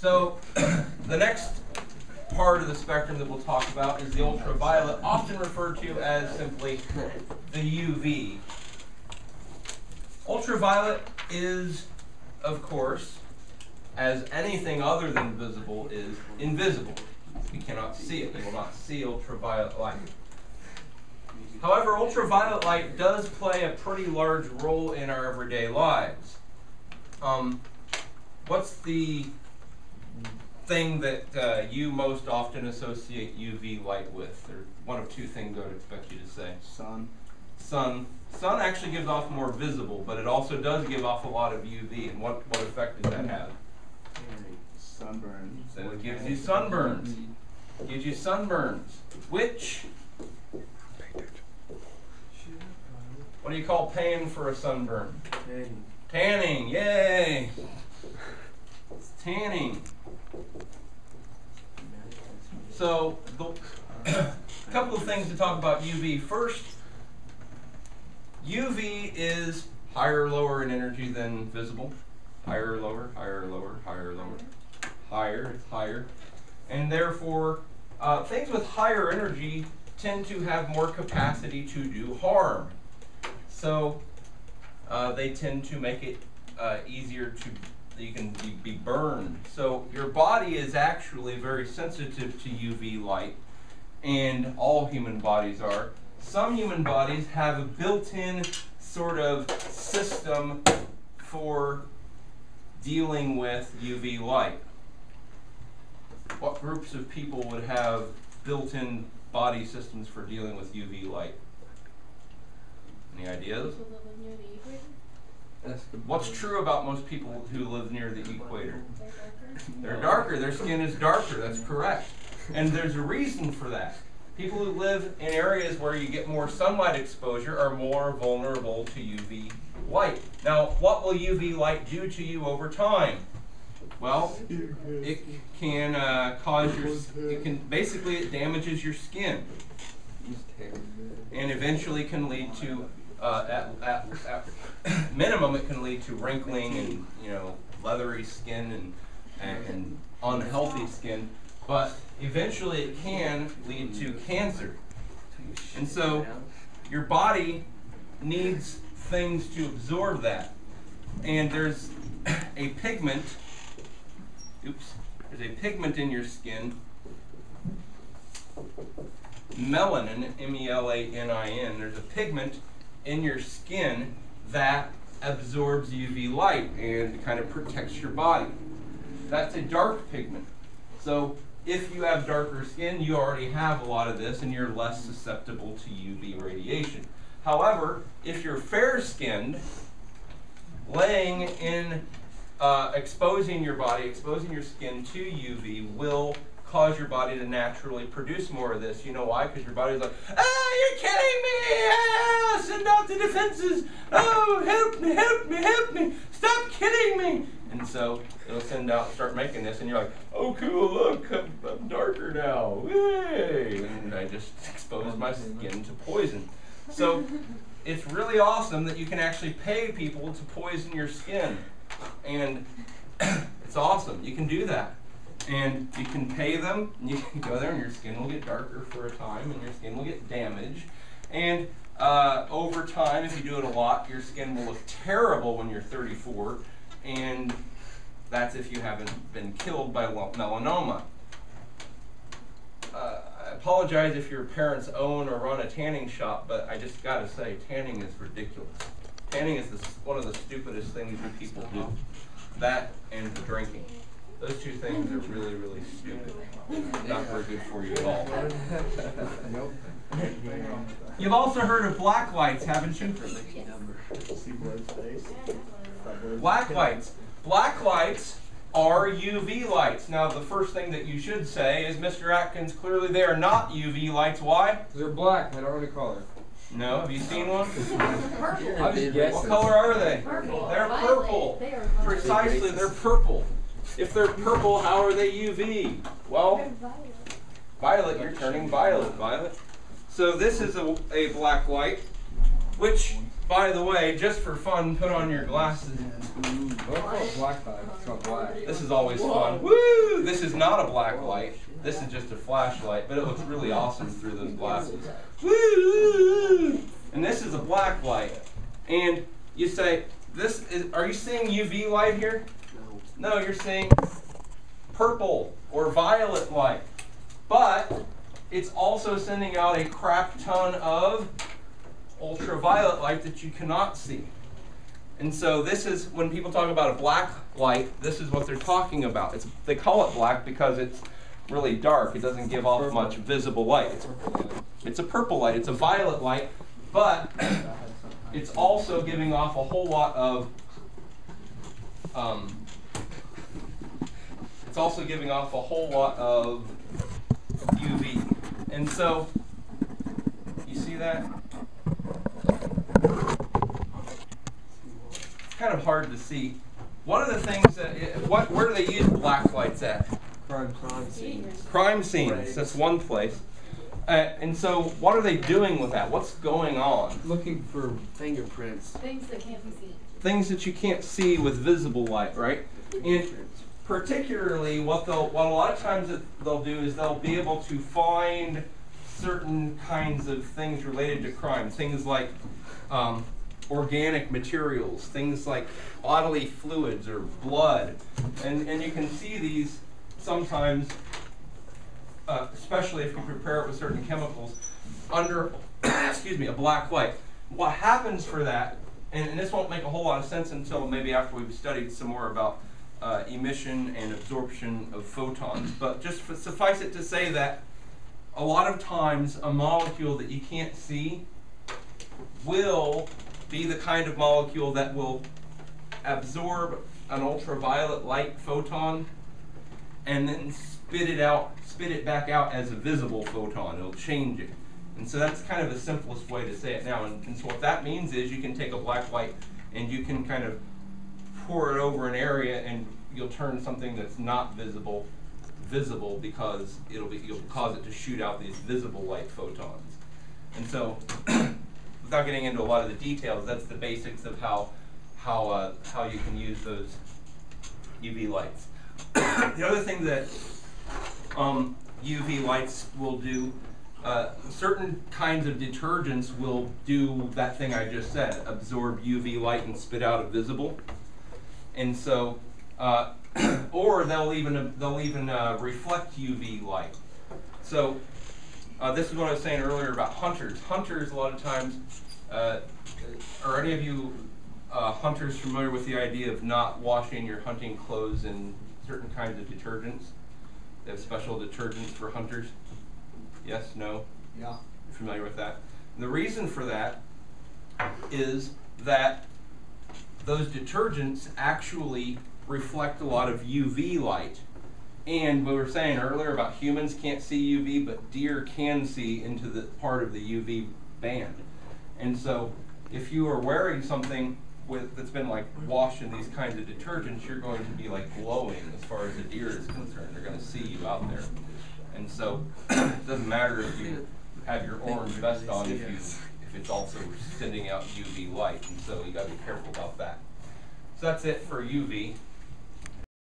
So the next part of the spectrum that we'll talk about is the ultraviolet, often referred to as simply the UV. Ultraviolet is, of course, as anything other than visible, is invisible. We cannot see it. You will not see ultraviolet light. However, ultraviolet light does play a pretty large role in our everyday lives. What's the thing that you most often associate UV light with? There's one of two things I would expect you to say. Sun. Sun. Sun actually gives off more visible, but it also does give off a lot of UV. And what effect does that have? Sunburn. So it gives you sunburns. It gives you sunburns. Which, what do you call paying for a sunburn? Tanning. Tanning, yay! It's tanning. So, a couple of things to talk about UV. First, UV is higher or lower in energy than visible. Higher or lower, higher or lower, higher or lower. Higher, it's higher. And therefore, things with higher energy tend to have more capacity to do harm. So, they tend to make it easier to, you can be burned. So your body is actually very sensitive to UV light, and all human bodies are. Some human bodies have a built-in sort of system for dealing with UV light. What groups of people would have built-in body systems for dealing with UV light? Any ideas? What's true about most people who live near the equator? They're darker. Their skin is darker. That's correct. And there's a reason for that. People who live in areas where you get more sunlight exposure are more vulnerable to UV light. Now, what will UV light do to you over time? Well, it can cause basically it damages your skin. And eventually can lead to, at minimum, it can lead to wrinkling and, leathery skin and unhealthy skin. But eventually it can lead to cancer. And so your body needs things to absorb that. And there's a pigment, there's a pigment in your skin, melanin, M-E-L-A-N-I-N. There's a pigment in your skin that absorbs UV light and kind of protects your body. That's a dark pigment. So if you have darker skin, you already have a lot of this and you're less susceptible to UV radiation. However, if you're fair-skinned, laying in, exposing your body, exposing your skin to UV will cause your body to naturally produce more of this. You know why? Because your body's like, you're killing me! Ah, send out the defenses! Oh, help me, help me, help me! Stop killing me! And so it'll send out, start making this, and you're like, oh cool, look, I'm darker now, yay! And I just exposed my skin to poison. So it's really awesome that you can actually pay people to poison your skin. And it's awesome, you can do that. And you can pay them, and you can go there and your skin will get darker for a time and your skin will get damaged. And over time, if you do it a lot, your skin will look terrible when you're 34. And that's if you haven't been killed by melanoma. I apologize if your parents own or run a tanning shop, but I just gotta say, tanning is ridiculous. Tanning is one of the stupidest things that people do. That and drinking. Those two things are really, really stupid. Not very good for you at all. Nope. You've also heard of black lights, haven't you? Black lights. Black lights are UV lights. Now, the first thing that you should say is, Mr. Atkins, clearly they are not UV lights. Why? Because they're black. They don't have any color. No, have you seen one? I was guessing. What color are they? Purple. They're purple. Precisely, they're purple. If they're purple, how are they UV? Well, violet, you're turning violet, Violet. So this is a black light, which, by the way, just for fun, put on your glasses. Don't call it black light. It's not black. This is always fun. Woo! This is not a black light. This is just a flashlight, but it looks really awesome through those glasses. Woo! And this is a black light. And you say, are you seeing UV light here? No, you're seeing purple or violet light. But it's also sending out a crap ton of ultraviolet light that you cannot see. And so this is, when people talk about a black light, this is what they're talking about. They call it black because it's really dark. It doesn't give off much visible light. It's a purple light. It's a violet light, but it's also giving off a whole lot of UV. And so, you see that? It's kind of hard to see. One of the things that, where do they use black lights at? Crime scenes. Crime scenes, that's one place. And so, what are they doing with that? What's going on? Looking for fingerprints. Things that can't be seen. Things that you can't see with visible light, right? And particularly, what a lot of times they'll do is they'll be able to find certain kinds of things related to crime. Things like organic materials, things like bodily fluids or blood. And you can see these sometimes, especially if you prepare it with certain chemicals, under a black light. What happens for that, and this won't make a whole lot of sense until maybe after we've studied some more about emission and absorption of photons, but just suffice it to say that a lot of times a molecule that you can't see will be the kind of molecule that will absorb an ultraviolet light photon and then spit it back out as a visible photon. It'll change it. And so that's kind of the simplest way to say it now. And so what that means is you can take a black light and you can kind of pour it over an area and you'll turn something that's not visible because you'll cause it to shoot out these visible light photons. And so without getting into a lot of the details, that's the basics of how you can use those UV lights. The other thing that UV lights will do, certain kinds of detergents will do that thing I just said, absorb UV light and spit out a visible. And so, or they'll even reflect UV light. So this is what I was saying earlier about hunters. Hunters, a lot of times, are any of you hunters familiar with the idea of not washing your hunting clothes in certain kinds of detergents? They have special detergents for hunters. Yes? No? Yeah. You're familiar with that? And the reason for that is that those detergents actually reflect a lot of UV light. And we were saying earlier about humans can't see UV, but deer can see into the part of the UV band. And so if you are wearing something that's been like washed in these kinds of detergents, you're going to be like glowing as far as the deer is concerned. They're going to see you out there. And so it doesn't matter if you have your orange vest on if it's also sending out UV light. And so you got to be careful about that. So that's it for UV.